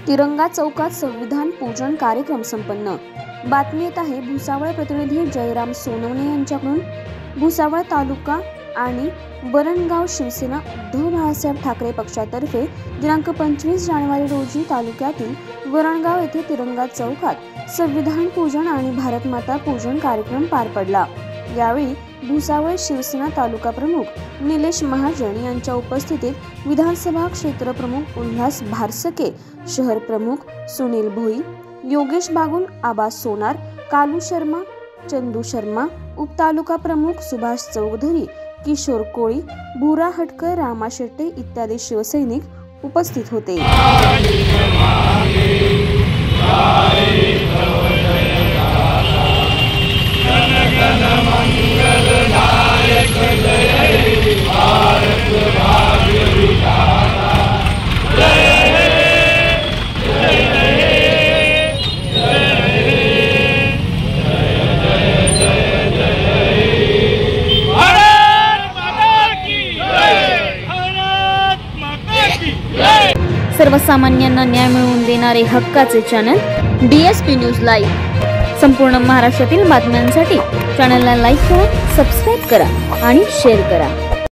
तिरंगा चौकात संविधान पूजन कार्यक्रम संपन्न। बातमी येत आहे भुसावळ प्रतिनिधी जयराम सोनवणे यांच्याकडून। भुसावळ तालुका आणि वरणगाव शिवसेना उद्धव बाळासाहेब ठाकरे पक्षातर्फे दिनांक 25 जानेवारी रोजी तालुक्यातील वरणगाव येथे तिरंगा चौकात संविधान पूजन आणि भारत माता पूजन कार्यक्रम पार पडला। यावेळी भुसावळ शिवसेना तालुका प्रमुख निलेश महाजन यांच्या उपस्थितीत विधानसभा क्षेत्र प्रमुख उल्हास भारसके, शहर प्रमुख सुनील भोई, योगेश बागुल, आबा सोनार, कालू शर्मा, चंदू शर्मा, उपतालुका प्रमुख सुभाष चौधरी, किशोर कोळी, भूरा हटकर, रामा शेट्टे इत्यादी शिवसैनिक उपस्थित होते। सर्वसामान्यांना न्याय मिळवून देणारे हक्काचे चॅनल DSP न्यूज लाईव्ह। संपूर्ण महाराष्ट्रातील बातम्यांसाठी चॅनलला लाईक करा, सबस्क्राइब करा आणि शेअर करा।